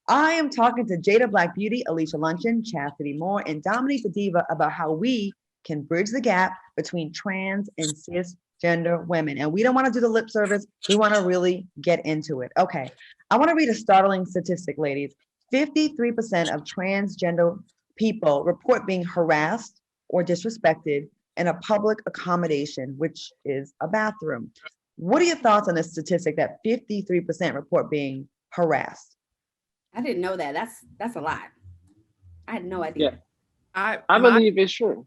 I am talking to Jada Black Beauty, Alicia Luncheon, Chasity Moore, and Dominique Da Diva about how we can bridge the gap between trans and cisgender women. And we don't want to do the lip service. We want to really get into it. Okay. I want to read a startling statistic, ladies. 53% of transgender people report being harassed or disrespected in a public accommodation, which is a bathroom. What are your thoughts on this statistic that 53% report being harassed? I didn't know that. That's a lot. I had no idea. Yeah. I believe it's true.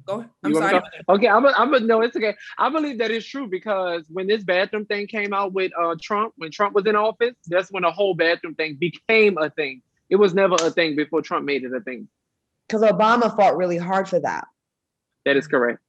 Go ahead. I'm sorry. Okay, no, it's okay. I believe that it's true because when this bathroom thing came out with Trump, when Trump was in office, that's when the whole bathroom thing became a thing. It was never a thing before Trump made it a thing. Because Obama fought really hard for that. That is correct.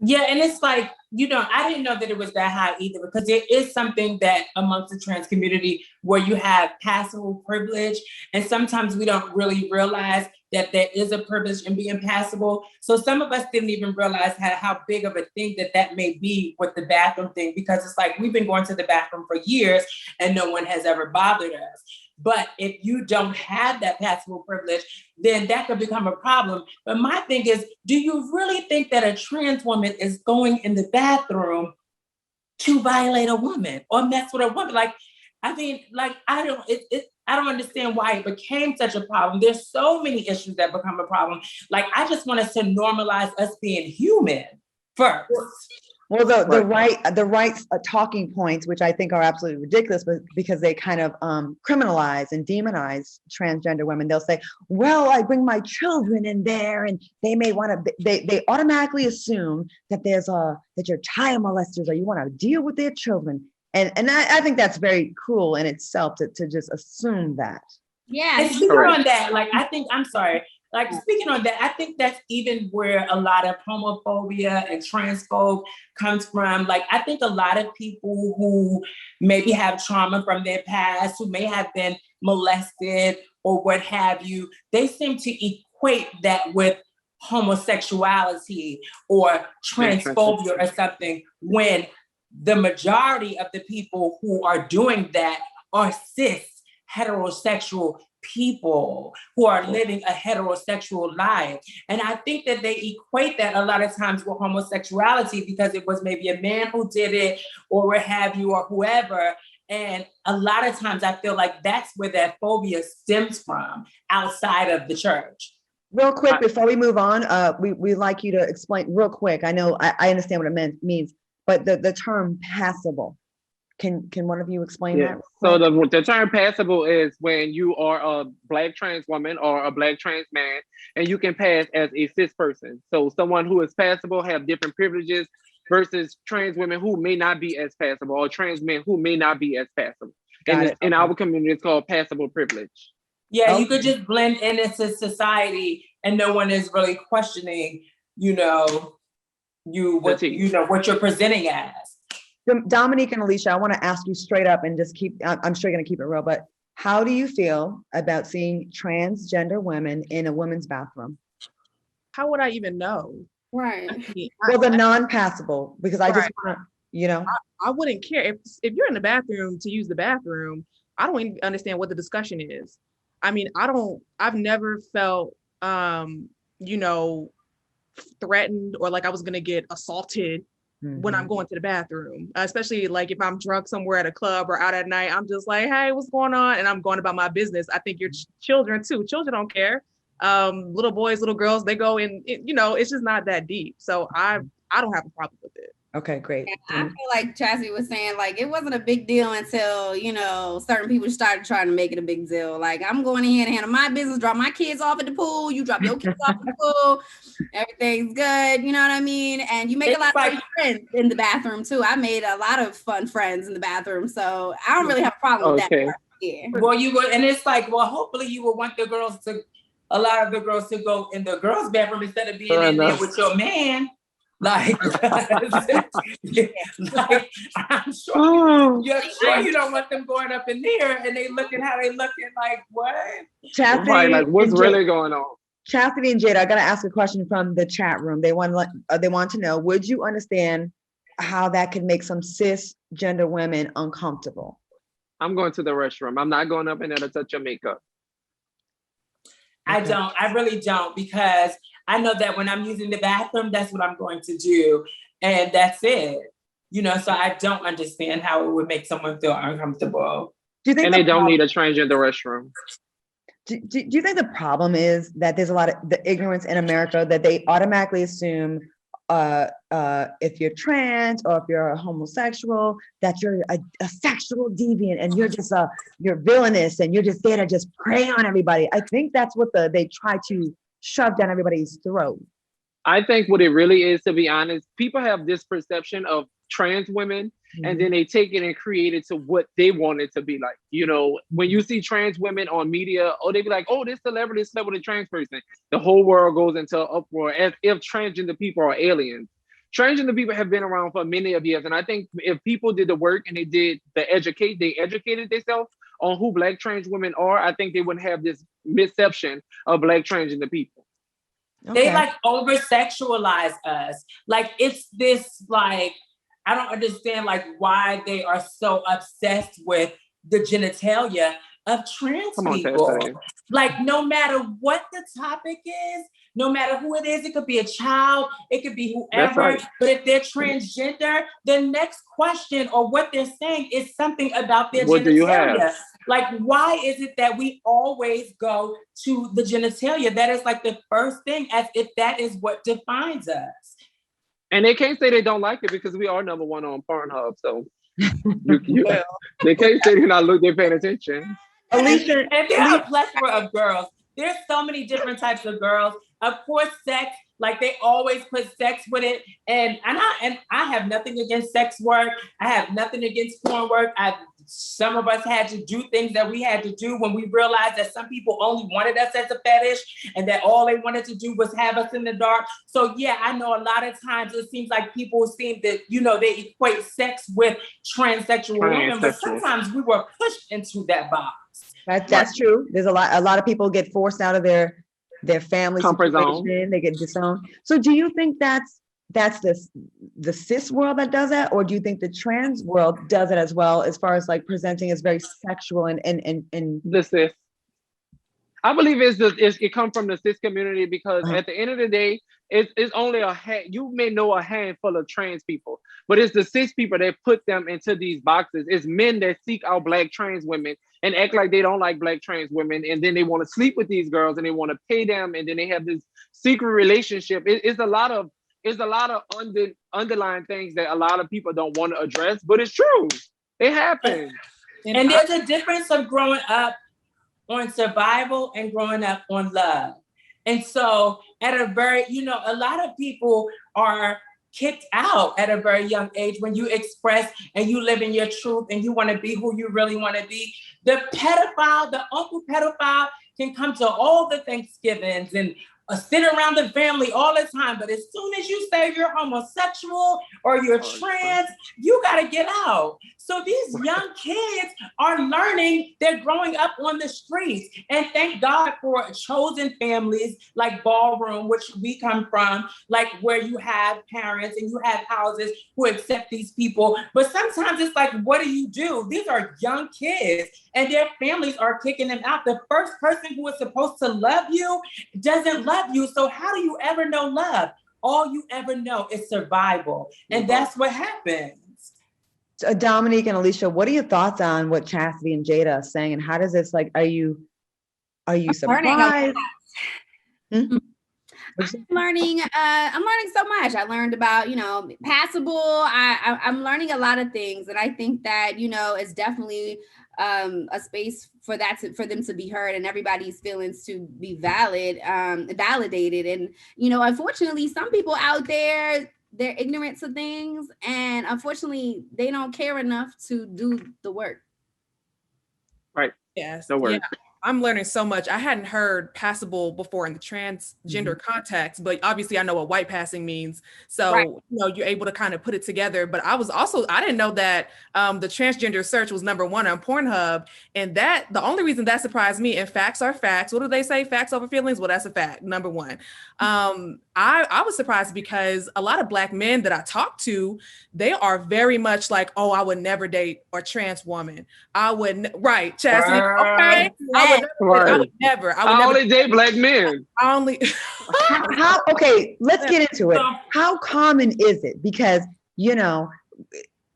Yeah, and it's like, I didn't know that it was that high either, because it is something that amongst the trans community where you have passable privilege, and sometimes we don't really realize that there is a privilege in being passable. So some of us didn't even realize how big of a thing that may be with the bathroom thing, because it's like we've been going to the bathroom for years and no one has ever bothered us. But if you don't have that passable privilege, then that could become a problem. But my thing is, do you really think that a trans woman is going in the bathroom to violate a woman or mess with a woman? I don't understand why it became such a problem. There's so many issues that become a problem. I just want us to normalize us being human first. Well, the right talking points, which I think are absolutely ridiculous, but because they kind of criminalize and demonize transgender women, they'll say, "Well, I bring my children in there, and they may want to." They automatically assume that that you're child molesters or you want to deal with their children, and I think that's very cruel in itself to just assume that. Yeah, and speaking on that, speaking on that, I think that's even where a lot of homophobia and transphobe comes from. I think a lot of people who maybe have trauma from their past, who may have been molested or what have you, they seem to equate that with homosexuality or transphobia or something, when the majority of the people who are doing that are cis heterosexual people who are living a heterosexual life. And I think that they equate that a lot of times with homosexuality because it was maybe a man who did it or what have you or whoever. And a lot of times I feel like that's where that phobia stems from outside of the church. Real quick, before we move on, we'd like you to explain real quick. I know I understand what it means, but the term passable. Can one of you explain that? So the term passable is when you are a Black trans woman or a Black trans man, and you can pass as a cis person. So someone who is passable have different privileges versus trans women who may not be as passable, or trans men who may not be as passable. In our community, it's called passable privilege. Yeah, you could just blend into society, and no one is really questioning, what you're presenting as. Dominique and Alicia, I want to ask you straight up and just I'm sure you're going to keep it real, but how do you feel about seeing transgender women in a women's bathroom? How would I even know? Right. Well, the non-passable, because I just want to, I wouldn't care. If you're in the bathroom to use the bathroom, I don't even understand what the discussion is. I mean, I've never felt, threatened or like I was going to get assaulted when I'm going to the bathroom, especially if I'm drunk somewhere at a club or out at night. I'm just like, hey, what's going on? And I'm going about my business. I think your children too. Children don't care. Little boys, little girls, they go in, it's just not that deep. So I don't have a problem with it. Okay, great. I feel like Chasity was saying, it wasn't a big deal until, certain people started trying to make it a big deal. I'm going in and handle my business, drop my kids off at the pool, you drop your kids off at the pool, everything's good, you know what I mean? And you make a lot of friends in the bathroom too. I made a lot of fun friends in the bathroom, so I don't really have a problem with that part. Yeah. Well, you would, and it's hopefully you would want a lot of the girls to go in the girls' bathroom instead of being in there with your man. I'm sure you don't want them going up in there and they looking how they looking what? Chasity, what's really going on? Chasity and Jada, I got to ask a question from the chat room. They want to know, would you understand how that could make some cisgender women uncomfortable? I'm going to the restroom. I'm not going up in there to touch your makeup. I don't. I really don't, because I know that when I'm using the bathroom, that's what I'm going to do. And that's it. You know, so I don't understand how it would make someone feel uncomfortable. Do you think And they don't need a transgender restroom. Do you think the problem is that there's a lot of the ignorance in America that they automatically assume if you're trans or if you're a homosexual, that you're a sexual deviant and you're villainous and you're just there to just prey on everybody? I think that's what they try to shove down everybody's throat. I think what it really is, to be honest, people have this perception of trans women, and then they take it and create it to what they want it to be like. You know, when you see trans women on media, they be like, oh, this celebrity slept with a trans person. The whole world goes into uproar as if transgender people are aliens. Transgender people have been around for many of years. And I think if people did the work and they educated themselves on who Black trans women are, I think they wouldn't have this misception of Black transgender people. Okay. They like over sexualize us. Like it's this like, I don't understand like why they are so obsessed with the genitalia of trans people. Like no matter what the topic is, no matter who it is, it could be a child, it could be whoever, right. But if they're transgender, the next question or what they're saying is something about their genitalia. Do you have? Like, why is it that we always go to the genitalia? That is like the first thing, as if that is what defines us. And they can't say they don't like it because we are number one on Pornhub. So they can't say they're paying attention. Alicia, and there are a plethora of girls. There's so many different types of girls. Of course, sex, like they always put sex with it. And I have nothing against sex work. I have nothing against porn work. Some of us had to do things that we had to do when we realized that some people only wanted us as a fetish and that all they wanted to do was have us in the dark. So yeah, I know a lot of times it seems like people seem that, they equate sex with transsexual women, but sometimes we were pushed into that box. That's true. There's a lot of people get forced out of their family situation. They get disowned. So do you think that's the cis world that does that, or do you think the trans world does it as well, as far as like presenting as very sexual and the cis? I believe it comes from the cis community because at the end of the day, it's only you may know a handful of trans people, but it's the cis people that put them into these boxes. It's men that seek out Black trans women and act like they don't like Black trans women, and then they want to sleep with these girls and they want to pay them, and then they have this secret relationship. It's a lot of underlying things that a lot of people don't want to address, but it's true. It happens. And there's a difference of growing up on survival and growing up on love. And so at a very, a lot of people are kicked out at a very young age when you express and you live in your truth and you want to be who you really want to be. The uncle pedophile can come to all the Thanksgivings and sit around the family all the time. But as soon as you say you're homosexual or you're trans, you got to get out. So these young kids are learning, they're growing up on the streets. And thank God for chosen families like Ballroom, which we come from, like where you have parents and you have houses who accept these people. But sometimes it's like, what do? These are young kids and their families are kicking them out. The first person who is supposed to love you doesn't love you. So how do you ever know love? All you ever know is survival. And that's what happens. Dominique and Alicia, what are your thoughts on what Chasity and Jada are saying, and how does this are you surprised? I'm learning so much. I learned about, passable. I'm learning a lot of things, and I think that, it's definitely a space for them to be heard and everybody's feelings to be validated. And, unfortunately, some people out there, they're ignorant to things, and unfortunately, they don't care enough to do the work. Right. Yes. The work. I'm learning so much. I hadn't heard passable before in the transgender context, but obviously I know what white passing means. So, you're able to kind of put it together. But I didn't know that the transgender search was #1 on Pornhub. And the only reason that surprised me, and facts are facts. What do they say? Facts over feelings? Well, that's a fact. #1. I was surprised because a lot of Black men that I talk to, they are very much like, oh, I would never date a trans woman. I would, right, Chastity, okay. I would never only date Black men. Okay, let's get into it. How common is it? Because,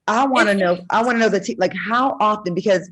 I want to know like how often, because.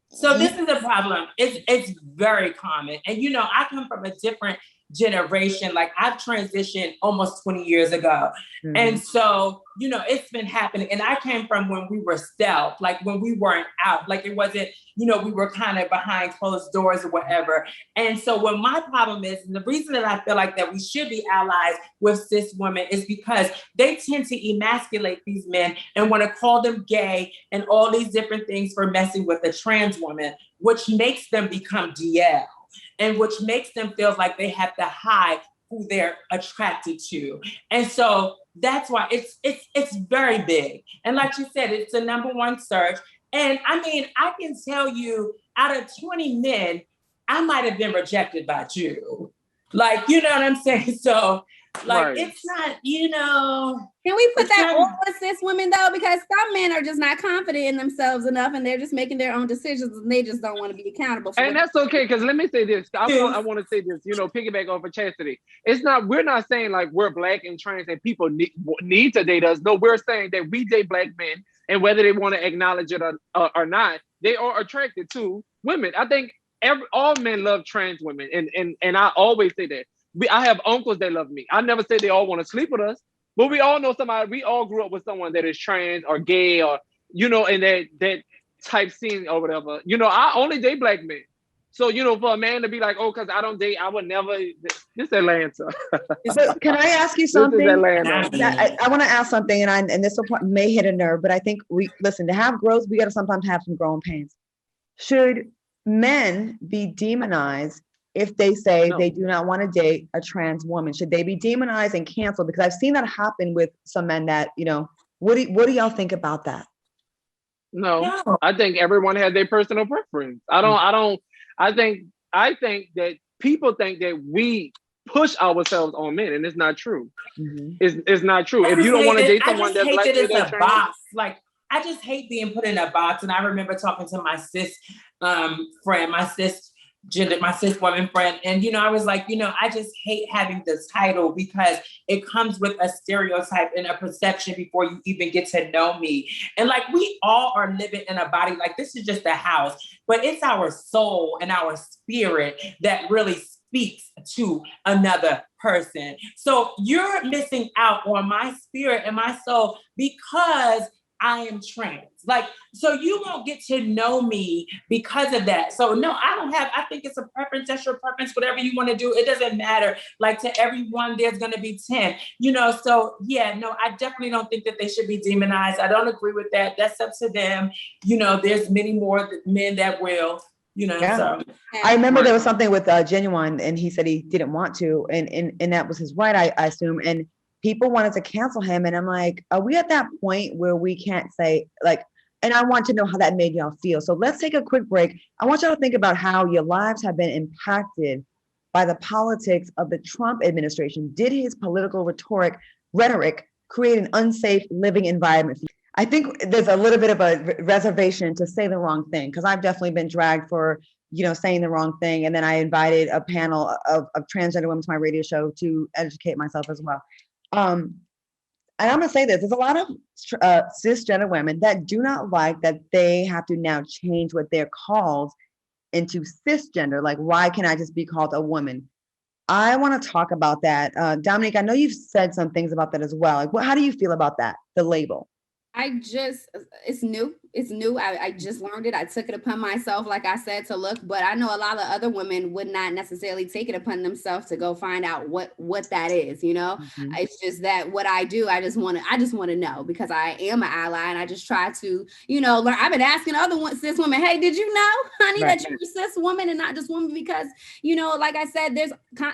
So this is a problem. It's very common. And, I come from a different generation. Like I've transitioned almost 20 years ago. And so, it's been happening. And I came from when we were stealth, like when we weren't out, like it wasn't, we were kind of behind closed doors or whatever. And so what my problem is, and the reason that I feel like that we should be allies with cis women is because they tend to emasculate these men and want to call them gay and all these different things for messing with a trans woman, which makes them become DL. And which makes them feel like they have to hide who they're attracted to. And so that's why it's very big. And like you said, it's the #1 search. And I mean, I can tell you out of 20 men, I might have been rejected by 2. Like, you know what I'm saying? So like, it's not, Can we put that on cis women though? Because some men are just not confident in themselves enough and they're just making their own decisions and they just don't want to be accountable for and that's okay, because let me say this. I want to say this, piggyback off of Chastity. We're not saying like we're Black and trans and people need to date us. No, we're saying that we date Black men, and whether they want to acknowledge it or not, they are attracted to women. I think all men love trans women, and I always say that. I have uncles that love me. I never say they all want to sleep with us, but we all know somebody. We all grew up with someone that is trans or gay or, in that type scene or whatever. I only date Black men. So, for a man to be like, oh, because I don't date, I would never. This Atlanta. So can I ask you something? This is Atlanta. I want to ask something, and this may hit a nerve, but I think to have growth, we got to sometimes have some growing pains. Should men be demonized if they say they do not want to date a trans woman? Should they be demonized and canceled? Because I've seen that happen with some men that, what do y'all think about that? No, I think everyone has their personal preference. I think that people think that we push ourselves on men, and it's not true. It's not true. If you don't want to date someone that's like it's a box. Like, I just hate being put in a box. And I remember talking to my cis friend, my cis woman friend. And, I was like, I just hate having this title because it comes with a stereotype and a perception before you even get to know me. And like, we all are living in a body, like this is just a house, but it's our soul and our spirit that really speaks to another person. So you're missing out on my spirit and my soul because I am trans. Like, so you won't get to know me because of that. So no, I think it's a preference. That's your preference, whatever you want to do. It doesn't matter. Like, to everyone, there's going to be 10, so yeah, no, I definitely don't think that they should be demonized. I don't agree with that. That's up to them. There's many more men that will, So. I remember there was something with Genuine, and he said he didn't want to, and that was his right, I assume. And people wanted to cancel him. And I'm like, are we at that point where we can't say, like, and I want to know how that made y'all feel. So let's take a quick break. I want y'all to think about how your lives have been impacted by the politics of the Trump administration. Did his political rhetoric create an unsafe living environment? I think there's a little bit of a reservation to say the wrong thing, because I've definitely been dragged for, saying the wrong thing. And then I invited a panel of transgender women to my radio show to educate myself as well. And I'm gonna say this: there's a lot of cisgender women that do not like that they have to now change what they're called into cisgender. Like, why can't I just be called a woman? I want to talk about that. Dominique, I know you've said some things about that as well. Like, how do you feel about that, the label? It's new. it's new. I just learned it. I took it upon myself, like I said, to look, but I know a lot of other women would not necessarily take it upon themselves to go find out what that is, you know. Mhm. It's just that what I do, I just want to know, because I am an ally, and I just try to, you know, learn. I've been asking other cis women, hey, did you know, honey, Right. that you're a cis woman and not just woman? Because, you know, like I said, there's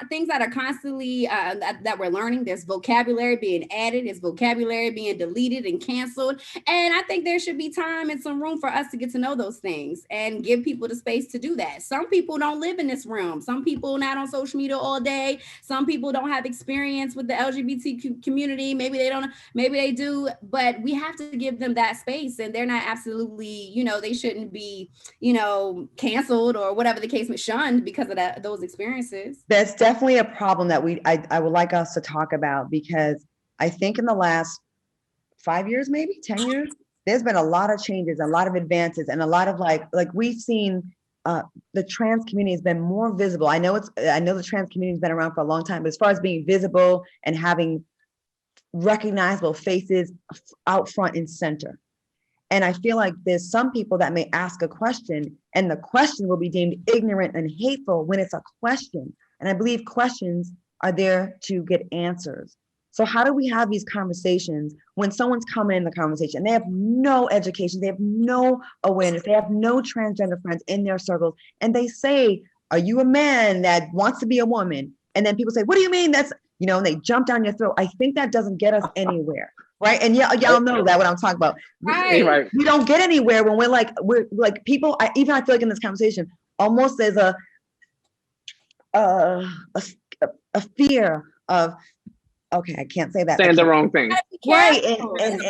things that are constantly that we're learning. There's vocabulary being added, there's vocabulary being deleted and canceled. And I think there should be time and some room for us to get to know those things and give people the space to do that. Some people don't live in this realm. Some people not on social media all day. Some people don't have experience with the LGBT community. Maybe they don't, maybe they do, but we have to give them that space, and they're not absolutely, you know, they shouldn't be, you know, canceled or whatever the case, shunned because of those experiences. That's definitely a problem that I would like us to talk about, because I think in the last 5 years, maybe 10 years, there's been a lot of changes, a lot of advances, and a lot of like we've seen the trans community has been more visible. I know the trans community has been around for a long time, but as far as being visible and having recognizable faces out front and center. And I feel like there's some people that may ask a question, and the question will be deemed ignorant and hateful when it's a question. And I believe questions are there to get answers. So how do we have these conversations when someone's coming in the conversation, they have no education, they have no awareness, they have no transgender friends in their circles, and they say, are you a man that wants to be a woman? And then people say, what do you mean? That's, you know, and they jump down your throat. I think that doesn't get us anywhere. Right. And y'all know that what I'm talking about. Right. We don't get anywhere when we're like people. I feel like in this conversation, almost there's a fear of, okay, I can't say that. Saying the wrong thing. Right. And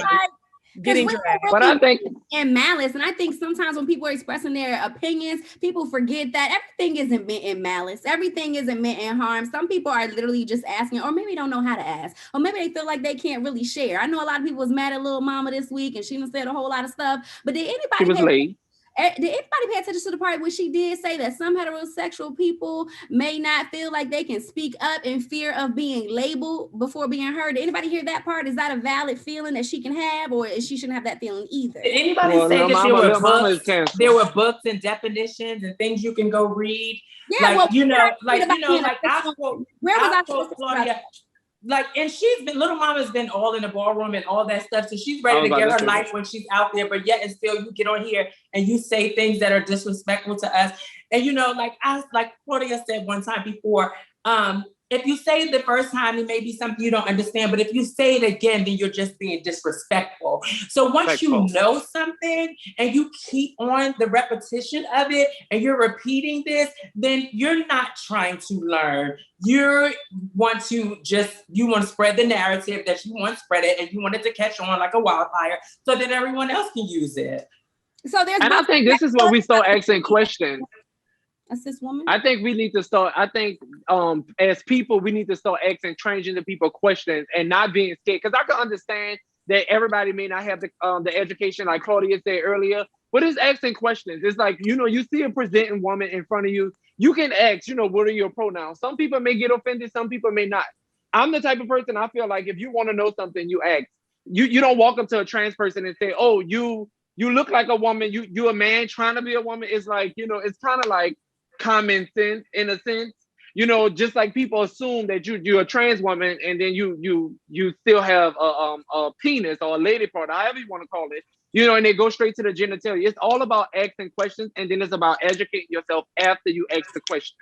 getting really, dragged. But I think, and malice. And I think sometimes when people are expressing their opinions, people forget that everything isn't meant in malice. Everything isn't meant in harm. Some people are literally just asking, or maybe don't know how to ask, or maybe they feel like they can't really share. I know a lot of people was mad at Lil Mama this week, and she done said a whole lot of stuff. But did she was late. anybody pay attention to the part where she did say that some heterosexual people may not feel like they can speak up in fear of being labeled before being heard? Did anybody hear that part? Is that a valid feeling that she can have, or she shouldn't have that feeling either? Did anybody say that there were books and definitions and things you can go read? Yeah, like, well, I quote Claudia. Like, and Little Mama's been all in the ballroom and all that stuff. So she's ready to get her life when she's out there. But yet and still you get on here and you say things that are disrespectful to us. And, you know, like Claudia said one time before, if you say it the first time, it may be something you don't understand. But if you say it again, then you're just being disrespectful. So once you know something and you keep on the repetition of it and you're repeating this, then you're not trying to learn. You want to spread the narrative that you want spread it, and you want it to catch on like a wildfire so that everyone else can use it. So I think this is where we start asking questions. A cis woman? I think we need to start, as people, we need to start asking transgender people questions and not being scared. Because I can understand that everybody may not have the education, like Claudia said earlier, but it's asking questions. It's like, you know, you see a presenting woman in front of you, you can ask, you know, what are your pronouns? Some people may get offended, some people may not. I'm the type of person, I feel like if you want to know something, you ask. You don't walk up to a trans person and say, oh, you look like a woman, you a man trying to be a woman. It's like, you know, it's kind of like common sense in a sense, you know, just like people assume that you're a trans woman and then you still have a penis or a lady part, however you want to call it, you know, and they go straight to the genitalia. It's all about asking questions, and then it's about educating yourself after you ask the question.